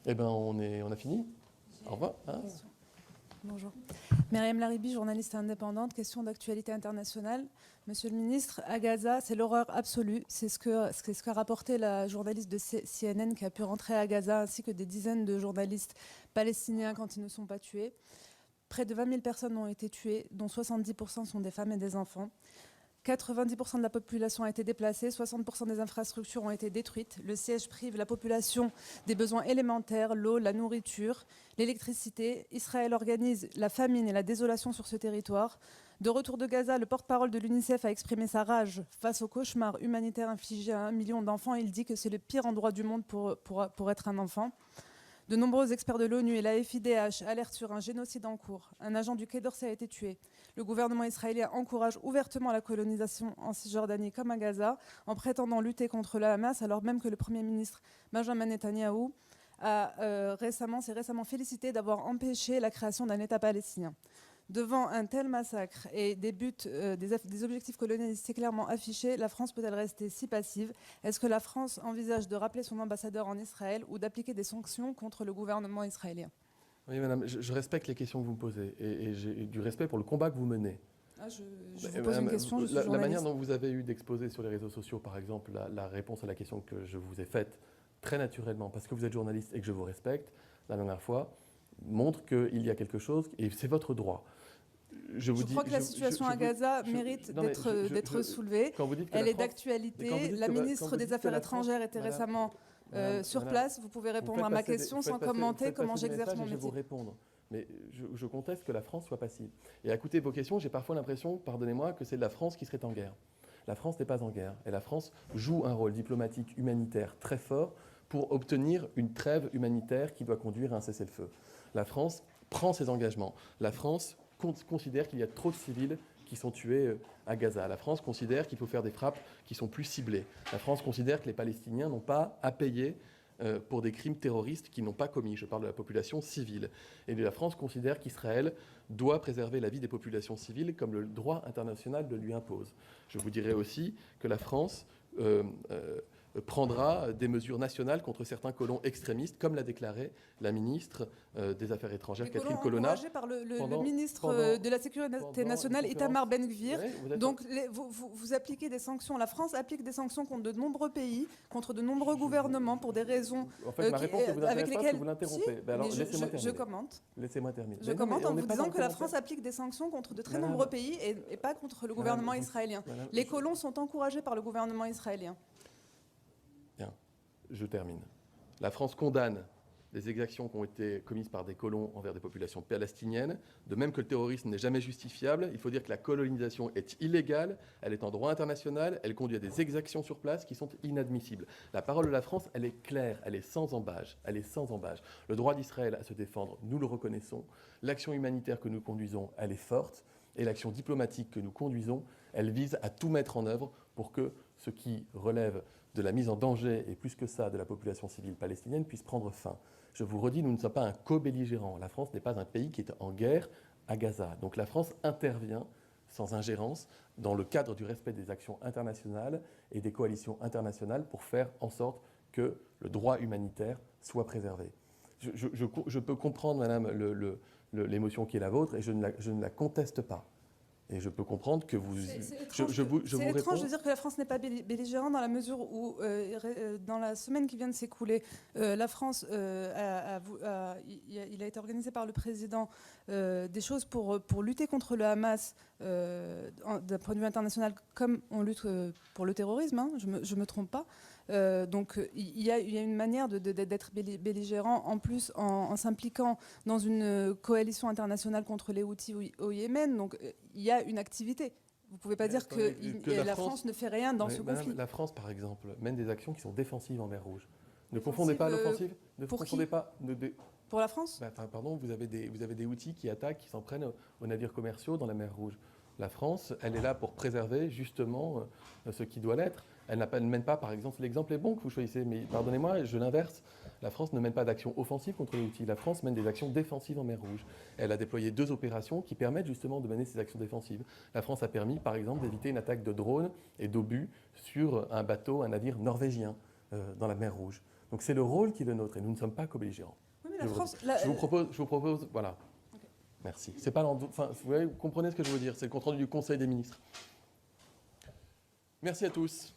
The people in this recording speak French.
Eh bien, on a fini. Au revoir. Hein. Bonjour. Myriam Laribi, journaliste indépendante. Question d'actualité internationale. Monsieur le ministre, à Gaza, c'est l'horreur absolue. C'est ce qu'a rapporté la journaliste de CNN qui a pu rentrer à Gaza, ainsi que des dizaines de journalistes palestiniens quand ils ne sont pas tués. Près de 20 000 personnes ont été tuées, dont 70% sont des femmes et des enfants. 90% de la population a été déplacée, 60% des infrastructures ont été détruites. Le siège prive la population des besoins élémentaires, l'eau, la nourriture, l'électricité. Israël organise la famine et la désolation sur ce territoire. De retour de Gaza, le porte-parole de l'UNICEF a exprimé sa rage face au cauchemar humanitaire infligé à 1 million d'enfants. Il dit que c'est le pire endroit du monde pour être un enfant. De nombreux experts de l'ONU et la FIDH alertent sur un génocide en cours. Un agent du Quai d'Orsay a été tué. Le gouvernement israélien encourage ouvertement la colonisation en Cisjordanie comme à Gaza, en prétendant lutter contre le Hamas, alors même que le Premier ministre Benjamin Netanyahou s'est récemment félicité d'avoir empêché la création d'un État palestinien. Devant un tel massacre et des buts, des objectifs colonialistes clairement affichés, la France peut-elle rester si passive? Est-ce que la France envisage de rappeler son ambassadeur en Israël ou d'appliquer des sanctions contre le gouvernement israélien? Oui, madame, je respecte les questions que vous me posez et j'ai du respect pour le combat que vous menez. Je vous pose une question, je suis journaliste. La manière dont vous avez eu d'exposer sur les réseaux sociaux, par exemple, la réponse à la question que je vous ai faite, très naturellement, parce que vous êtes journaliste et que je vous respecte, la dernière fois, montre qu'il y a quelque chose, et c'est votre droit. Je crois que la situation à Gaza mérite d'être soulevée. Elle est d'actualité. La ministre des Affaires étrangères était récemment sur place. Vous pouvez répondre à ma question sans commenter comment j'exerce mon métier. Je vais vous répondre. Mais je conteste que la France soit passive. Et à écouter vos questions, j'ai parfois l'impression, pardonnez-moi, que c'est la France qui serait en guerre. La France n'est pas en guerre. Et la France joue un rôle diplomatique humanitaire très fort pour obtenir une trêve humanitaire qui doit conduire à un cessez-le-feu. La France prend ses engagements. La France considère qu'il y a trop de civils qui sont tués à Gaza. La France considère qu'il faut faire des frappes qui sont plus ciblées. La France considère que les Palestiniens n'ont pas à payer pour des crimes terroristes qu'ils n'ont pas commis. Je parle de la population civile. Et la France considère qu'Israël doit préserver la vie des populations civiles comme le droit international le lui impose. Je vous dirais aussi que la France prendra des mesures nationales contre certains colons extrémistes, comme l'a déclaré la ministre des Affaires étrangères, Catherine Colonna. Encouragés par le ministre de la Sécurité nationale, Itamar Ben-Gvir. Oui, donc vous appliquez des sanctions. La France applique des sanctions contre de nombreux pays, contre de nombreux gouvernements pour des raisons en fait, ma réponse ne vous intéresse pas, vous l'interrompez. Alors, laissez-moi terminer. Je commente. Laissez-moi terminer. Je commente en vous disant que la France applique des sanctions contre de très nombreux pays et pas contre le gouvernement israélien. Les colons sont encouragés par le gouvernement israélien. Bien, je termine. La France condamne les exactions qui ont été commises par des colons envers des populations palestiniennes. De même que le terrorisme n'est jamais justifiable, il faut dire que la colonisation est illégale, elle est en droit international, elle conduit à des exactions sur place qui sont inadmissibles. La parole de la France, elle est claire, elle est sans embâche. Elle est sans embâche. Le droit d'Israël à se défendre, nous le reconnaissons. L'action humanitaire que nous conduisons, elle est forte. Et l'action diplomatique que nous conduisons, elle vise à tout mettre en œuvre pour que ce qui relève de la mise en danger, et plus que ça, de la population civile palestinienne, puisse prendre fin. Je vous redis, nous ne sommes pas un co-belligérant. La France n'est pas un pays qui est en guerre à Gaza. Donc la France intervient sans ingérence dans le cadre du respect des actions internationales et des coalitions internationales pour faire en sorte que le droit humanitaire soit préservé. Je peux comprendre, madame, l'émotion qui est la vôtre et je ne la conteste pas. Et je peux comprendre que vous... C'est étrange de dire que la France n'est pas belligérante dans la mesure où, dans la semaine qui vient de s'écouler, la France, il a été organisé par le président des choses pour lutter contre le Hamas d'un point de vue international, comme on lutte pour le terrorisme, hein, je me trompe pas. Donc il y a une manière d'être belligérant, en plus en s'impliquant dans une coalition internationale contre les Houthis au Yémen. Donc il y a une activité. Vous ne pouvez pas dire que la France ne fait rien dans ce conflit. La France, par exemple, mène des actions qui sont défensives en mer Rouge. Ne confondez pas l'offensive. Ne confondez pas. Pour la France ? Pardon, vous avez des Houthis qui attaquent, qui s'en prennent aux navires commerciaux dans la mer Rouge. La France, elle est là pour préserver justement ce qui doit l'être. Elle ne mène pas, par exemple, l'exemple est bon que vous choisissez, mais pardonnez-moi, je l'inverse. La France ne mène pas d'action offensive contre les Houthis. La France mène des actions défensives en mer Rouge. Elle a déployé 2 opérations qui permettent justement de mener ces actions défensives. La France a permis, par exemple, d'éviter une attaque de drones et d'obus sur un bateau, un navire norvégien dans la mer Rouge. Donc c'est le rôle qui est le nôtre et nous ne sommes pas co-belligérants. Oui, mais la France, Je vous propose, voilà. Okay. Merci. C'est pas enfin, vous comprenez ce que je veux dire, c'est le compte rendu du Conseil des ministres. Merci à tous.